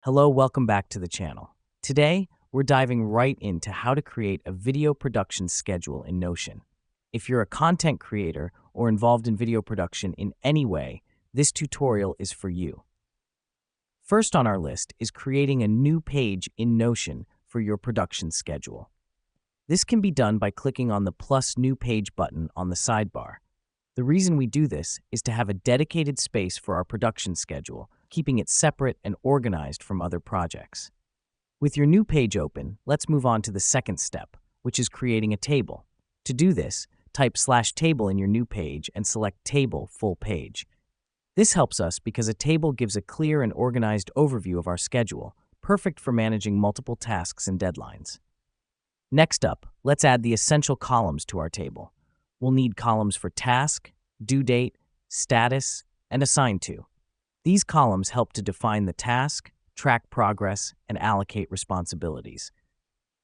Hello, welcome back to the channel. Today, we're diving right into how to create a video production schedule in Notion. If you're a content creator or involved in video production in any way, this tutorial is for you. First on our list is creating a new page in Notion for your production schedule. This can be done by clicking on the plus new page button on the sidebar. The reason we do this is to have a dedicated space for our production schedule, keeping it separate and organized from other projects. With your new page open, let's move on to the second step, which is creating a table. To do this, type /table in your new page and select Table Full Page. This helps us because a table gives a clear and organized overview of our schedule, perfect for managing multiple tasks and deadlines. Next up, let's add the essential columns to our table. We'll need columns for task, due date, status, and assigned to. These columns help to define the task, track progress, and allocate responsibilities.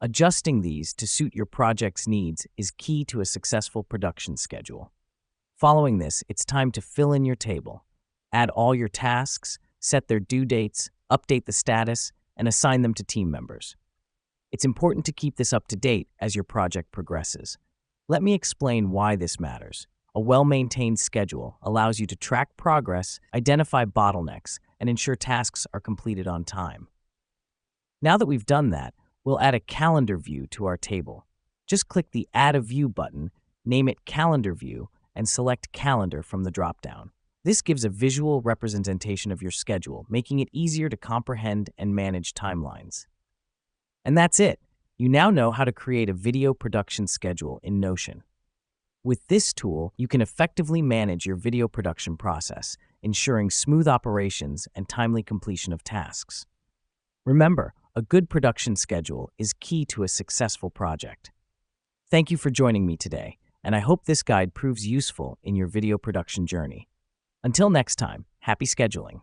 Adjusting these to suit your project's needs is key to a successful production schedule. Following this, it's time to fill in your table. Add all your tasks, set their due dates, update the status, and assign them to team members. It's important to keep this up to date as your project progresses. Let me explain why this matters. A well-maintained schedule allows you to track progress, identify bottlenecks, and ensure tasks are completed on time. Now that we've done that, we'll add a calendar view to our table. Just click the Add a View button, name it Calendar View, and select Calendar from the dropdown. This gives a visual representation of your schedule, making it easier to comprehend and manage timelines. And that's it. You now know how to create a video production schedule in Notion. With this tool, you can effectively manage your video production process, ensuring smooth operations and timely completion of tasks. Remember, a good production schedule is key to a successful project. Thank you for joining me today, and I hope this guide proves useful in your video production journey. Until next time, happy scheduling.